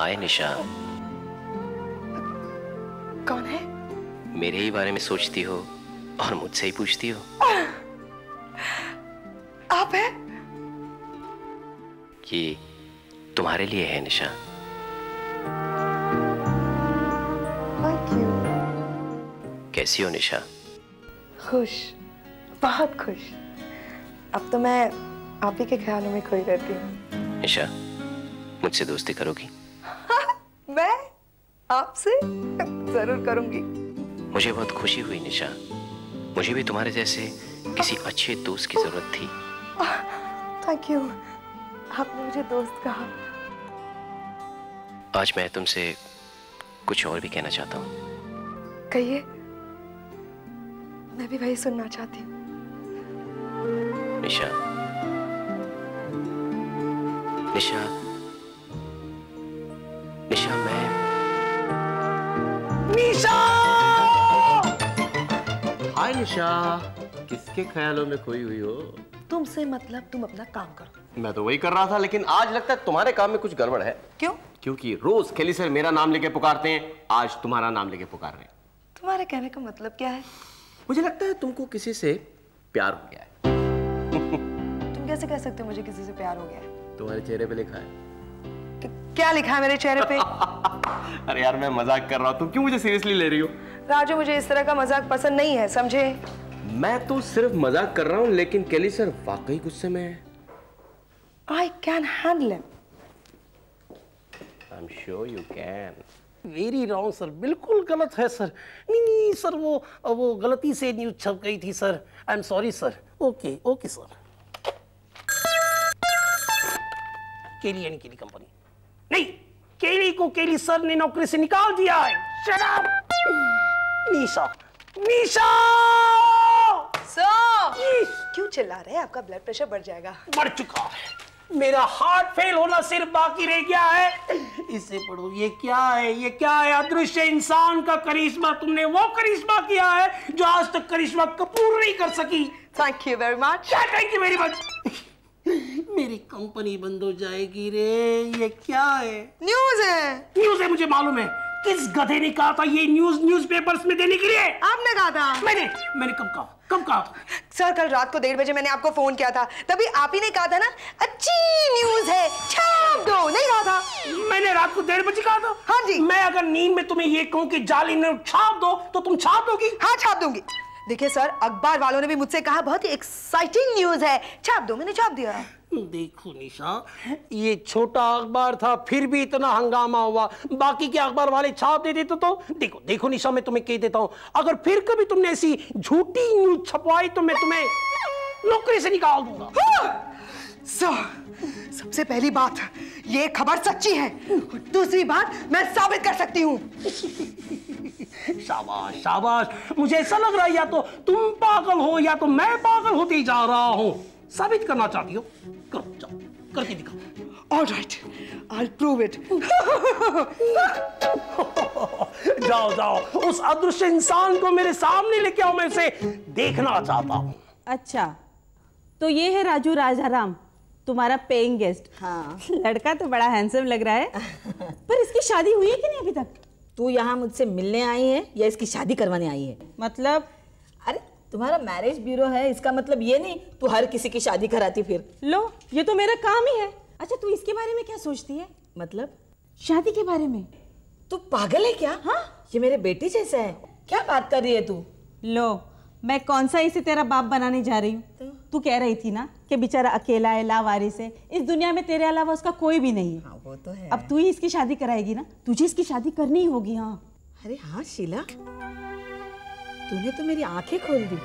हाय निशा। कौन है? मेरे ही बारे में सोचती हो और मुझसे ही पूछती हो। आप हैं? ये तुम्हारे लिए है निशा। Thank you. कैसी हो निशा? खुश, बहुत खुश। अब तो मैं आप ही के ख्यालों में खोई रहती हूँ। निशा, मुझसे दोस्ती करोगी? मैं आपसे जरूर करूंगी। मुझे बहुत खुशी हुई निशा। मुझे भी तुम्हारे जैसे किसी अच्छे दोस्त की जरूरत थी। थैंक यू, आपने मुझे दोस्त कहा। आज मैं तुमसे कुछ और भी कहना चाहता हूँ। कहिए, मैं भी वही सुनना चाहती हूँ। निशा, निशा, निशा, मैं निशा! हाय निशा, किसके ख्यालों में खोई हुई हो? तुमसे मतलब तुम अपना काम करो। मैं तो वही कर रहा था, लेकिन आज लगता है तुम्हारे काम में कुछ गड़बड़ है। क्यों? क्योंकि रोज केली सर मेरा नाम लेके पुकारते हैं, आज तुम्हारा नाम लेके पुकार रहे हैं। तुम्हारे कहने का मतलब क्या है? मुझे लगता है तुमको किसी से प्यार हो गया है। तुम कैसे कह सकते हो मुझे किसी से प्यार हो गया है? तुम्हारे चेहरे पे लिखा है। क्या लिखा है मेरे चेहरे पे? अरे यार, मैं मजाक कर रहा हूँ, तुम क्यों मुझे सीरियसली ले रही हो? राजू, मुझे इस तरह का मजाक पसंद नहीं है, समझे? मैं तो सिर्फ मजाक कर रहा हूँ, लेकिन केली सर वाकई गुस्से में है। I can handle him. I'm sure you can. Very wrong sir, बिल्कुल गलत है सर। नहीं नहीं सर, वो गलती से न्यूज छप गई थी sir. I am sorry sir. Okay okay sir. केली एंड केली कंपनी नहीं, केली को केली सर ने नौकरी से निकाल दिया है। Shut up! निशा, निशा! क्यों चिल्ला रहे हैं? आपका ब्लड प्रेशर बढ़ जाएगा। बढ़ चुका है। मेरा हार्ट फेल होना सिर्फ बाकी रह गया है। इसे पढ़ो, ये क्या है? ये क्या है? अदृश्य इंसान का करिश्मा। तुमने वो करिश्मा किया है जो आज तक करिश्मा कपूर नहीं कर सकी। Thank you very much. Thank you very much. मेरी कंपनी बंद हो जाएगी रे। ये क्या है? न्यूज़ है। न्यूज़ है, मुझे मालूम है। किस गधे ने कहा था ये न्यूज़ न्यूज़पेपर्स में देने के लिए? आपने कहा था। मैंने कब कहा? कब कहा? सर, कल रात को 1:30 बजे मैंने आपको फोन किया था, तभी आप ही ने कहा था ना, अच्छी न्यूज़ है, छाप दो। नहीं कहा था? मैंने रात को 1:30 बजे कहा था? हाँ जी। मैं अगर नींद में तुम्हें ये कहूं कि जाली नोट छाप दो, तो तुम छाप दोगी? हाँ, छाप दूंगी। देखिए सर, अखबार वालों ने भी मुझसे कहा बहुत ही एक्साइटिंग न्यूज़ है, छाप दो। मैंने छाप दिया। देखो निशा, ये छोटा अखबार था, फिर भी इतना हंगामा हुआ। बाकी के अखबार वाले छाप देते तो देखो निशा, मैं तुम्हें कह देता हूं, अगर फिर कभी तुमने ऐसी झूठी न्यूज छपवाई तो मैं तुम्हें नौकरी से निकाल दूंगा। सर, सबसे पहली बात, ये खबर सच्ची है, और दूसरी बात, मैं साबित कर सकती हूँ। शाबाश शाबाश। मुझे ऐसा लग रहा है या तो तुम पागल हो या तो मैं पागल होते जा रहा हूं। साबित करना चाहती हो? करो, जाओ, करके दिखाओ। All right, I'll prove it. जाओ जाओ, उस अदृश्य इंसान को मेरे सामने लेके आओ, मैं उसे देखना चाहता हूँ। अच्छा, तो ये है राजू राजाराम, तुम्हारा पेइंग गेस्ट। हाँ। लड़का तो बड़ा हैंडसम लग रहा है, पर इसकी शादी हुई है कि नहीं अभी तक? तू यहाँ मुझसे मिलने आई है या इसकी शादी करवाने आई है? मतलब? अरे तुम्हारा मैरिज ब्यूरो है, इसका मतलब ये नहीं तू हर किसी की शादी कराती फिर। लो, ये तो मेरा काम ही है। अच्छा, तू इसके बारे में क्या सोचती है? मतलब? शादी के बारे में। तू पागल है क्या? हाँ, ये मेरे बेटे जैसा है। क्या बात कर रही है तू? लो, मैं कौन सा इसे तेरा बाप बनाने जा रही हूँ? तू कह रही थी ना कि बेचारा अकेला है, लावारिस है, इस दुनिया में तेरे अलावा उसका कोई भी नहीं है। हाँ, वो तो है। अब तू ही इसकी शादी कराएगी ना, तुझे इसकी शादी करनी ही होगी। हाँ। अरे हाँ शीला, तूने तो मेरी आंखें खोल दी।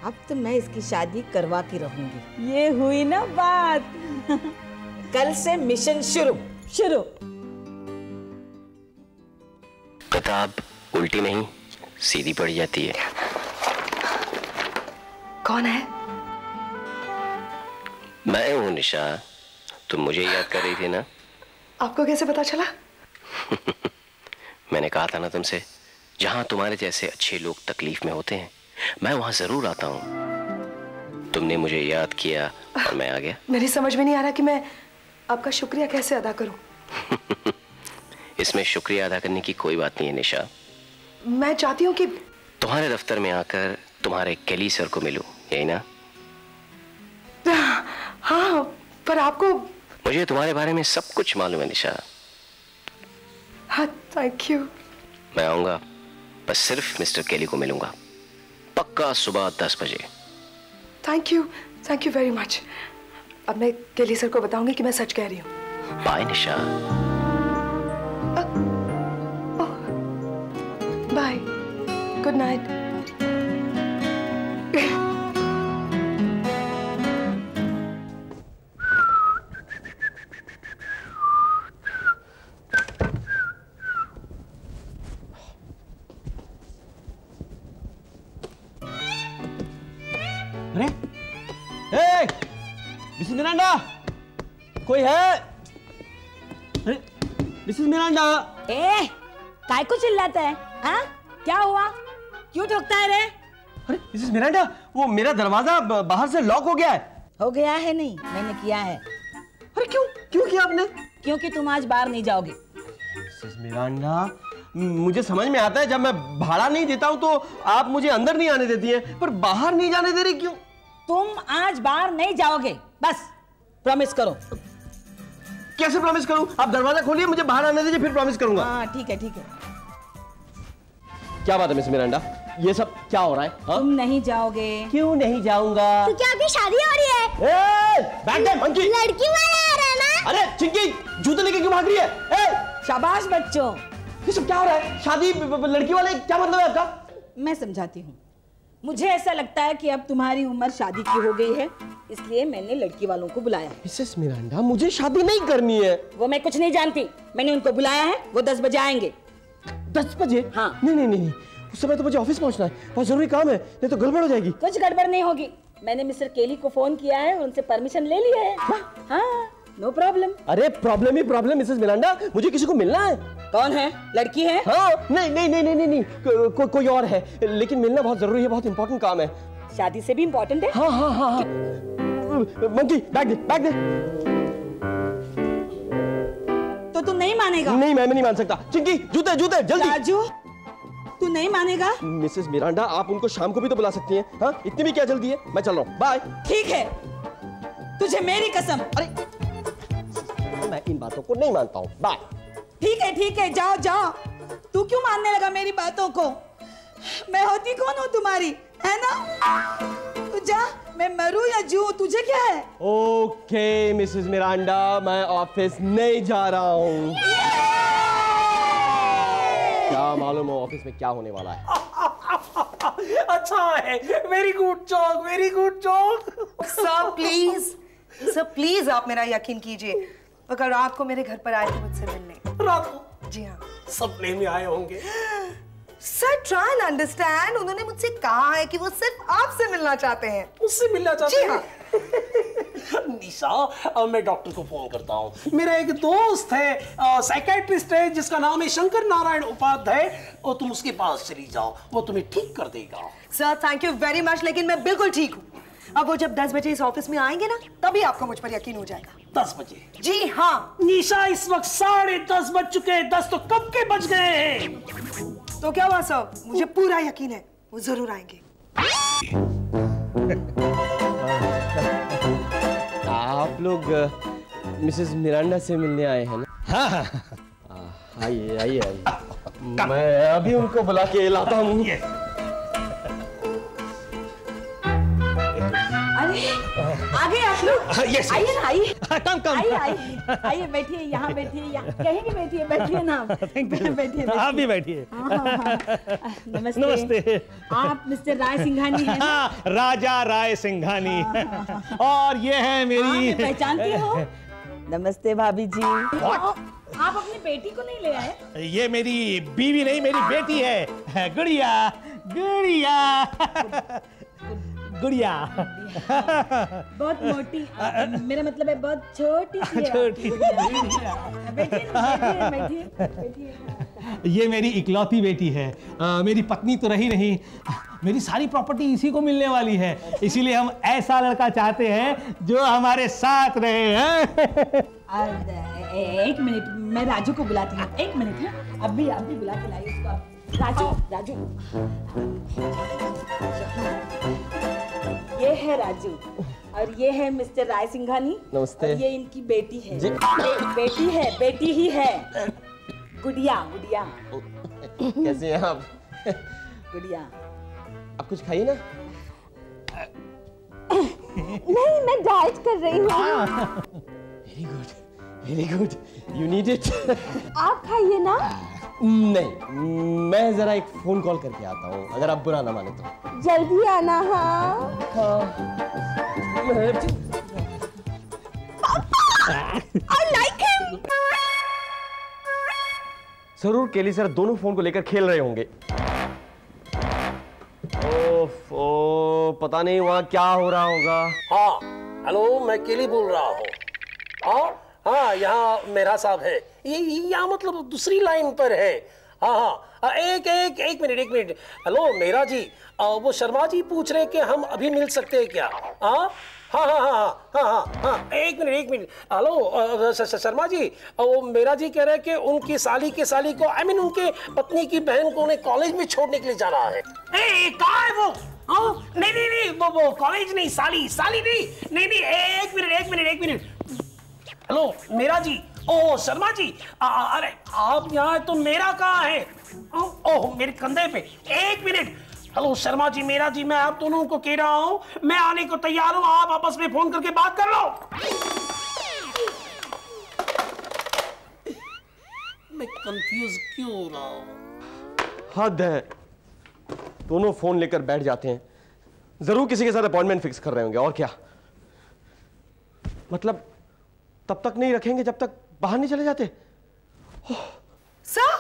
अब तो मैं इसकी शादी करवाती रहूंगी। ये हुई ना बात। कल से मिशन शुरू। किताब उल्टी नहीं सीधी पड़ जाती है। कौन है? मैं हूं निशा। तुम मुझे याद कर रही थी ना? आपको कैसे पता चला? मैंने कहा था ना तुमसे, जहां तुम्हारे जैसे अच्छे लोग तकलीफ में होते हैं, मैं वहां जरूर आता हूं। तुमने मुझे याद किया और मैं आ गया। मेरी समझ में नहीं आ रहा कि मैं आपका शुक्रिया कैसे अदा करूं। इसमें शुक्रिया अदा करने की कोई बात नहीं है निशा। मैं चाहती हूँ कि तुम्हारे दफ्तर में आकर तुम्हारे केली सर को मिलूं, यही ना? हाँ, पर आपको मुझे तुम्हारे बारे में सब कुछ मालूम है निशा। हाँ, थैंक यू। मैं आऊंगा, बस सिर्फ मिस्टर केली को मिलूंगा, पक्का सुबह 10 बजे। Thank you very much. अब मैं केली सर को बताऊंगी कि मैं सच कह रही हूँ। Bye Nisha. Bye, good night. अरे, ए, मिसेस मिरांडा, कोई है? अरे, मिसेस मिरांडा। ए, काय को चिल्लाता है? हाँ? क्या हुआ? क्यों ठोकता है रे? अरे, मिसेस मिरांडा, वो मेरा दरवाजा बाहर से लॉक हो गया है। हो गया है नहीं, मैंने किया है। अरे क्यों किया आपने? क्योंकि तुम आज बाहर नहीं जाओगे। मिसेस मिरांडा, मुझे समझ में आता है जब मैं भाड़ा नहीं देता हूँ तो आप मुझे अंदर नहीं आने देती हैं, पर बाहर नहीं जाने दे रही क्यों? तुम आज बाहर नहीं जाओगे, बस प्रॉमिस करो। कैसे प्रॉमिस करूं? आप दरवाजा खोलिए, मुझे बाहर आने दीजिए, फिर प्रॉमिस करूंगा। हाँ, ठीक है ठीक है। क्या बात है मिस मिरांडा, ये सब क्या हो रहा है? हाँ? तुम नहीं जाओगे। क्यों नहीं जाऊंगा? तो क्या आपकी शादी हो रही है? बैठ दे मंकी। लड़की वाला आ रहा है ना? अरे चिंकी, जूते लेके क्यों भाग रही है? शाबाश बच्चों। ये सब क्या हो रहा है? शादी लड़की वाले, क्या मतलब है आपका? मैं समझाती हूँ। मुझे ऐसा लगता है कि अब तुम्हारी उम्र शादी की हो गई है, इसलिए मैंने लड़की वालों को बुलाया है। मिसेस मिरांडा, मुझे शादी नहीं करनी है। वो मैं कुछ नहीं जानती, मैंने उनको बुलाया है, वो 10 बजे आएंगे। 10 बजे? हाँ। नहीं, उस समय तो मुझे ऑफिस पहुंचना है, बहुत जरूरी काम है, नहीं तो गड़बड़ हो जाएगी। कुछ गड़बड़ नहीं होगी, मैंने मिस्टर केली को फोन किया है, उनसे परमिशन ले लिया है। हाँ, नो प्रॉब्लम। अरे प्रॉब्लम ही प्रॉब्लम मिसेस मिरांडा, मुझे किसी को मिलना है। कौन है? लड़की है? हाँ, नहीं, कोई और है, लेकिन मिलना बहुत जरूरी है, बहुत इंपॉर्टेंट काम है। शादी से भी इम्पोर्टेंट है? हाँ। मंकी, बैग दे। तो तू नहीं मानेगा? नहीं, मैं नहीं मान सकता। चिंकी, जूते जल्दी। राजू, तू नहीं मानेगा? मिसेस मिरांडा, आप उनको शाम को भी तो बुला सकती हैं। हाँ, इतनी भी क्या जल्दी है? मैं चल रहा हूँ, बाय। ठीक है, तुझे मेरी कसम। अरे, मैं इन बातों को नहीं मानता हूँ, बाय। ठीक है, जाओ। तू क्यों मानने लगा मेरी बातों को? मैं होती कौन हूँ तुम्हारी, है ना? तू जा, मैं मरूं या जीऊं, तुझे क्या है? ओके मिसेस मिरांडा, मैं ऑफिस नहीं जा रहा हूँ। क्या मालूम हो ऑफिस में क्या होने वाला है। अच्छा है, very good joke. Sir please आप मेरा यकीन कीजिए, वो कल रात को मेरे घर पर आए थे मुझसे मिलने। रात को? जी हाँ। सपने में आए होंगे। सर ट्राई एंड अंडरस्टैंड, उन्होंने मुझसे कहा है कि वो सिर्फ आपसे मिलना चाहते हैं। उससे मिलना चाहते हैं? जी हाँ। निशा, अब मैं डॉक्टर को फोन करता हूँ। मेरा एक दोस्त है, साइकेट्रिस्ट है, जिसका नाम है शंकर नारायण उपाध्याय, और तुम उसके पास चली जाओ, वो तुम्हें ठीक कर देगा। Sir thank you very much, लेकिन मैं बिल्कुल ठीक हूँ। अब वो जब 10 बजे इस ऑफिस में आएंगे ना, तभी आपको मुझ पर यकीन हो जाएगा। 10 बजे? जी हाँ। निशा, इस वक्त 10:30 बज चुके हैं, 10 तो कब के बज गए हैं। तो क्या हुआ सर, मुझे पूरा यकीन है वो जरूर आएंगे। आप लोग मिसेस मिरांडा से मिलने आए हैं ना? हाँ। आइए। मैं अभी उनको बुला के लाता हूँ। अरे आगे आप लोग। Yes. आइए ना, आइए। कम। आइए, बैठिए, यहाँ बैठिए, कहीं भी बैठिए ना। बैठिए। आप भी बैठिए। नमस्ते। आप मिस्टर राय सिंघानी हैं ना? राजा राय सिंघानी। और ये है मेरी। मैं पहचानती हूँ। नमस्ते भाभी जी। आप अपनी बेटी को नहीं ले आए? ये मेरी बीवी नहीं, मेरी बेटी है। गुड़िया। बहुत मोटी, मेरा मतलब है बहुत छोटी सी है। छोटी। बैठिए। ये मेरी इकलौती बेटी है। मेरी पत्नी तो रही नहीं, मेरी सारी प्रॉपर्टी इसी को मिलने वाली है, इसीलिए हम ऐसा लड़का चाहते हैं जो हमारे साथ रहे हैं। एक मिनट, मैं राजू को बुलाती हूँ। एक मिनट है, अभी बुला के लाई उसको। राजू, ये है राजू और ये है मिस्टर राय सिंघानी। नमस्ते। ये इनकी बेटी है। बेटी ही है। गुड़िया। कैसे हैं आप? गुड़िया। आप कुछ खाइए ना। नहीं, मैं डाइट कर रही हूँ। Very good, you need it. आप खाइए ना। नहीं, मैं जरा एक फोन कॉल करके आता हूँ, अगर आप बुरा ना माने तो। जल्दी आना। हाँ। I like him. जरूर केली सर दोनों फोन को लेकर खेल रहे होंगे। ओह, पता नहीं वहाँ क्या हो रहा होगा। हाँ, हेलो, मैं केली बोल रहा हूँ। हाँ, यहाँ मेरा साहब है। ये यहाँ मतलब दूसरी लाइन पर है। हाँ, एक मिनट। हेलो मेरा जी, वो शर्मा जी पूछ रहे कि हम अभी मिल सकते हैं क्या? हाँ, एक मिनट। हेलो शर्मा जी, वो मेरा जी कह रहे हैं कि उनकी साली को, उनके पत्नी की बहन को उन्हें कॉलेज में छोड़ने के लिए जाना है। कहाँ है वो? नहीं, वो कॉलेज नहीं, साली नहीं। एक मिनट। हेलो मेरा जी, ओह शर्मा जी, अरे आप यहाँ तो मेरा कहाँ है? ओह मेरे कंधे पे। एक मिनट। हेलो शर्मा जी, मेरा जी, मैं आप दोनों को कह रहा हूँ मैं आने को तैयार हूँ, आप आपस में फोन करके बात कर लो। मैं कंफ्यूज क्यों हो रहा हूँ? हद है, दोनों फोन लेकर बैठ जाते हैं। जरूर किसी के साथ अपॉइंटमेंट फिक्स कर रहे होंगे, और क्या। मतलब तब तक नहीं रखेंगे जब तक बाहर नहीं चले जाते। सर,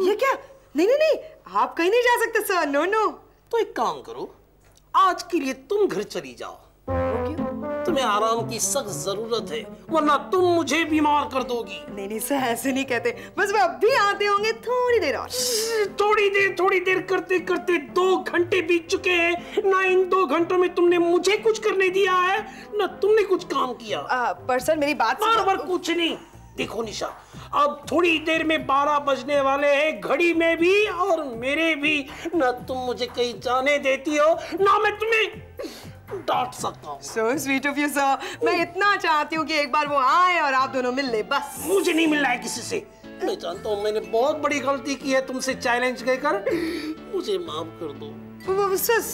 ये क्या? नहीं, आप कहीं नहीं जा सकते सर। नो। तो एक काम करो, आज के लिए तुम घर चली जाओ। तुम्हें आराम की सख्त जरूरत है, वरना तुम मुझे बीमार कर दोगी। नहीं सर, ऐसे नहीं कहते। बस वो अब भी आते होंगे, थोड़ी देर और। थोड़ी देर करते 2 घंटे बीत चुके हैं। ना इन 2 घंटों में तुमने मुझे कुछ करने दिया है, ना तुमने कुछ काम किया। पर सर मेरी बात बार कुछ नहीं। देखो निशा, अब थोड़ी देर में 12 बजने वाले हैं, घड़ी में भी और मेरे भी। ना तुम मुझे कहीं जाने देती हो, ना मैं तुम्हें डांट सकता हूँ। So sweet of you sir। मैं इतना चाहती हूँ कि एक बार वो आए और आप दोनों मिल ले, बस। मुझे नहीं मिलना है किसी से। मैं जानता हूँ मैंने बहुत बड़ी गलती की है तुमसे चैलेंज लेकर, मुझे माफ कर दो। सर,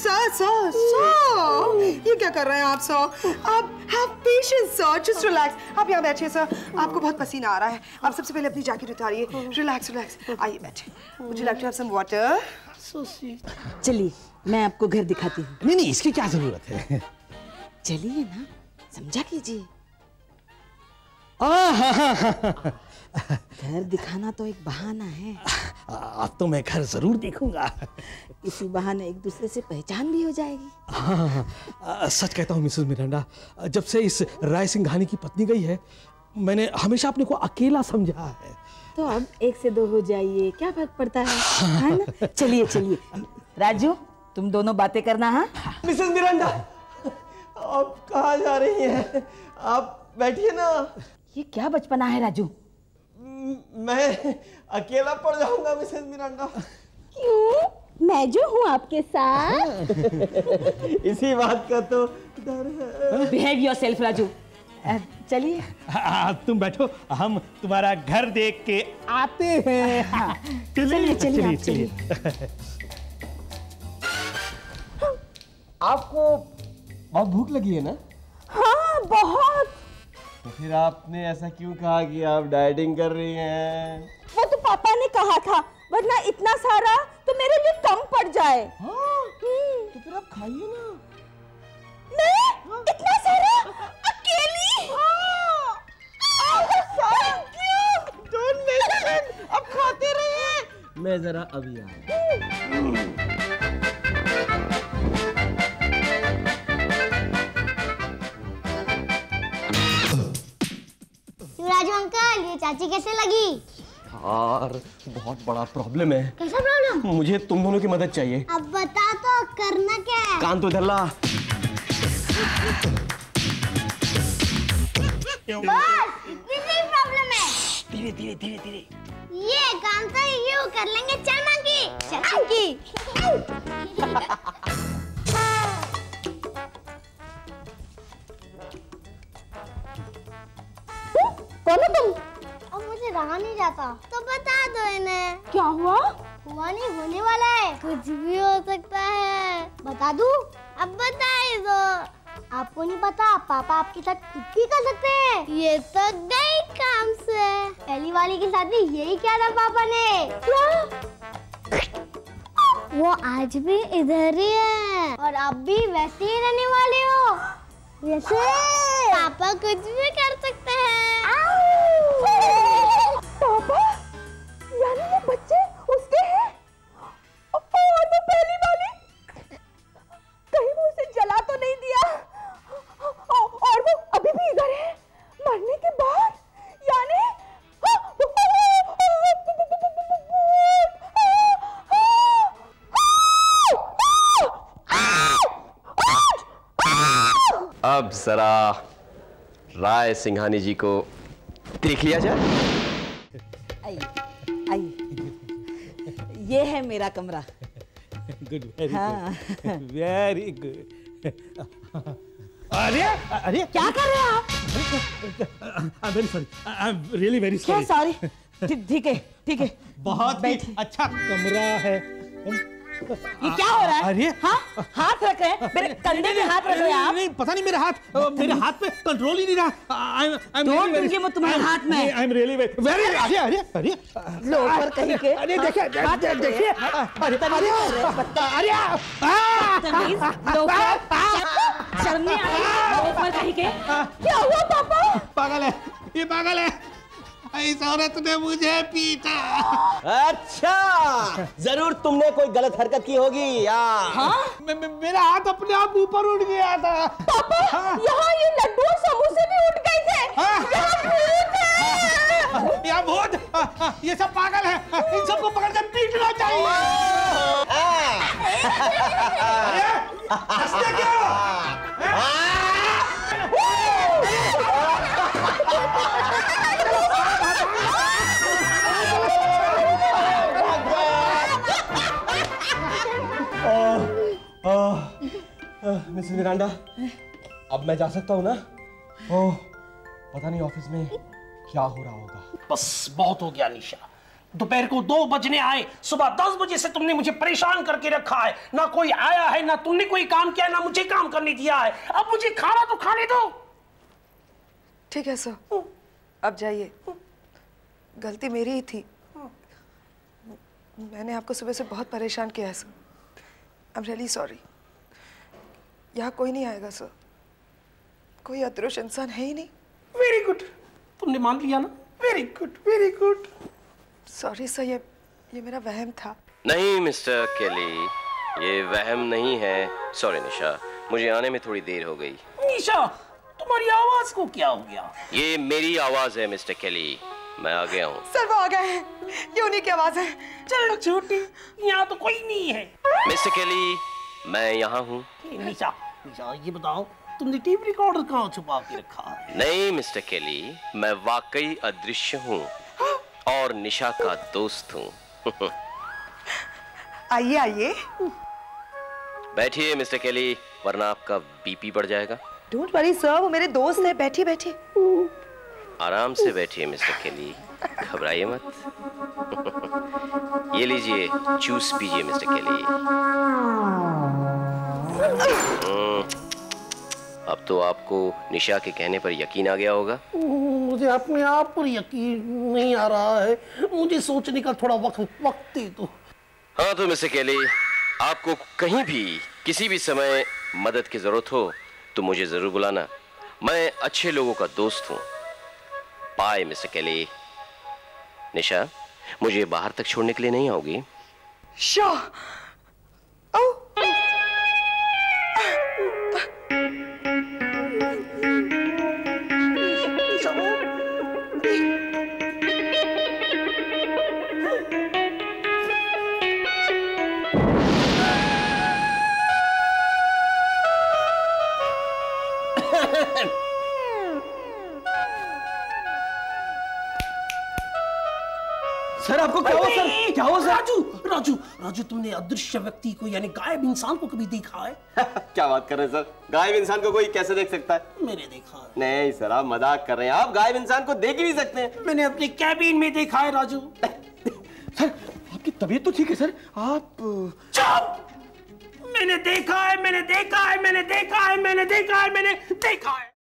ये क्या कर रहे हैं आप सर? आप have patience sir, just relax। आप यहाँ बैठिए सर, आपको बहुत पसीना आ रहा है। आप सबसे पहले अपनी जैकेट उतारिए। रिलैक्स। आइए बैठिए। Would you like to have some water? चलिए, मैं आपको घर दिखाती हूँ। नहीं, इसकी क्या जरूरत है? चलिए ना, समझा कीजिए। घर दिखाना तो एक बहाना है। अब तो मैं घर जरूर देखूंगा। इसी बहाने एक दूसरे से पहचान भी हो जाएगी। हाँ, सच कहता हूँ मिसेस मिरांडा, जब से इस राय सिंघानी की पत्नी गई है, मैंने हमेशा अपने को अकेला समझा है। तो अब 1 से 2 हो जाइए, क्या फर्क पड़ता है ना? चलिए। राजू, तुम दोनों बातें करना। हाँ मिसेस मिरांडा, आप कहाँ जा रही हैं? आप बैठिए ना। ये क्या बचपना है राजू? मैं अकेला पड़ जाऊंगा मिसेस मिरांडा। क्यों? मैं जो हूँ आपके साथ। इसी बात का तो डर है। Behave yourself Raju. चलिए, तुम बैठो, हम तुम्हारा घर देख के आते हैं। चलिए। आपको बहुत भूख लगी है ना? हाँ, बहुत। तो फिर आपने ऐसा क्यों कहा कि आप डाइटिंग कर रही हैं? वो तो पापा ने कहा था, वरना इतना सारा तो मेरे लिए कम पड़ जाए। तो फिर आप खाइए ना। मैं इतना सारा अकेली? Thank you. डोंट मेंशन, अब खाते रहिए। मैं जरा अभी आऊँ। राजू अंकल, ये चाची कैसे लगी? यार, बहुत बड़ा प्रॉब्लम है। कैसा प्रॉब्लम? मुझे तुम दोनों की मदद चाहिए। अब बता तो, करना क्या है? कान तो इधर ला। बस, इतनी प्रॉब्लम धीरे धीरे धीरे धीरे। ये काम तो यूं कर लेंगे। चल मंकी। कौन हो तुम? अब मुझे रहा नहीं जाता तो बता दो इन्हें। क्या हुआ? हुआ नहीं, होने वाला है। कुछ भी हो सकता है। बता दूं? अब बता ही दो। आपको नहीं पता, पापा आपके साथ कुछ भी कर सकते हैं। ये तो गई काम से। पहली वाली के साथ भी यही किया था पापा ने। क्या? वो आज भी इधर ही है और आप भी वैसे ही रहने वाले हो। वैसे पापा कुछ भी कर सकते हैं। पापा? यानी ये बच्चे उसके हैं? और वो पहली वाली? कहीं वो उसे जला तो नहीं दिया? और वो अभी भी इधर है मरने के बाद? यानी अब जरा राय सिंघानी जी को देख लिया जाए। आइए आइए, ये है मेरा कमरा। गुड, वेरी हाँ। Good, very good. अरे अरे क्या कर रहे हैं आप? I am very sorry, I am really very क्या सॉरी। सॉरी? ठीक है ठीक है। बहुत ही अच्छा कमरा है। ये क्या हो रहा है? अरे हाँ, हाथ रख रहे हैं मेरे कंधे पे, हाथ रख रहे हैं आप। नहीं, पता नहीं मेरे हाथ पे कंट्रोल ही नहीं रहा। आई एम वो तुम्हारे हाथ में है। आई एम रियली वेरी अरे अरे अरे लोफर कहीं के। अरे देखिए देखिए, अरे अरे शर्म नहीं आ रही? लोफर कहीं के। क्या हुआ पापा? पागल है, ये पागल है। इस औरत ने मुझे पीटा। अच्छा, जरूर तुमने कोई गलत हरकत की होगी यार। हाँ? मेरा हाथ अपने आप ऊपर उठ गया था। पापा, यहाँ ये लड्डू और समोसे भी उठ गए थे। यहाँ भूत, ये सब पागल है। इन सबको पकड़ कर पीटना चाहिए। अरे, हंसते क्यों? मिसेस मिरांडा, अब मैं जा सकता हूँ ना? ओह, पता नहीं ऑफिस में क्या हो रहा होगा। बस बहुत हो गया निशा। दोपहर को 2 बजने आए, सुबह 10 बजे से तुमने मुझे परेशान करके रखा है। ना कोई आया है, ना तुमने कोई काम किया, ना मुझे काम करने दिया है। अब मुझे खाना तो खाने दो। ठीक है सर, अब जाइए। गलती मेरी ही थी। मैंने आपको सुबह से बहुत परेशान किया है sir. I am really sorry. यहाँ कोई नहीं आएगा सर। कोई अदृश्य इंसान है ही नहीं। वेरी गुड, तुमने मान लिया ना? Very good, very good. Sorry sir, ये मेरा वहम था। नहीं मिस्टर केली, ये वहम नहीं है। सॉरी निशा, मुझे आने में थोड़ी देर हो गई। निशा, तुम्हारी आवाज को क्या हो गया? ये मेरी आवाज है मिस्टर केली, मैं आ गया हूँ। सर वो आ गए हैं, ये उन्हीं की आवाज है। चल छोटी, यहाँ तो कोई नहीं है। मिस्टर केली, मैं यहाँ हूँ। निशा, निशा ये बताओ, तुमने टेप रिकॉर्डर कहाँ छुपा के रखा है? नहीं मिस्टर केली, मैं वाकई अदृश्य हूँ और निशा का दोस्त हूँ। आइए आइए। बैठिए मिस्टर केली, वरना आपका बीपी बढ़ जाएगा। डोंट वरी सर, वो मेरे दोस्त हैं। बैठिए बैठिए। आराम से बैठिए मिस्टर केली, घबराइए मत। ये लीजिए, जूस पीजिए मिस्टर केली। अब तो आपको निशा के कहने पर यकीन आ गया होगा। मुझे अपने आप पर यकीन नहीं आ रहा है। मुझे सोचने का थोड़ा वक्त दे दो। हाँ तो मिस्टर केली, आपको कहीं भी किसी भी समय मदद की जरूरत हो तो मुझे जरूर बुलाना। मैं अच्छे लोगों का दोस्त हूँ। बाय मिस्टर केली। निशा, मुझे बाहर तक छोड़ने के लिए नहीं आओगी? श्योर। सर आपको क्या हुआ सर? क्या हुआ सर? राजू राजू राजू, तुमने अदृश्य व्यक्ति को यानी गायब इंसान को कभी देखा है? क्या बात कर रहे हैं सर? गायब इंसान को कोई कैसे देख सकता है? मैंने देखा है। नहीं सर, आप मजाक कर रहे हैं। आप गायब इंसान को देख ही नहीं सकते। मैंने अपने कैबिन में देखा है राजू। सर आपकी तबीयत तो ठीक है सर? आप चुप! मैंने देखा है, मैंने देखा है, मैंने देखा है, मैंने देखा है, मैंने देखा है।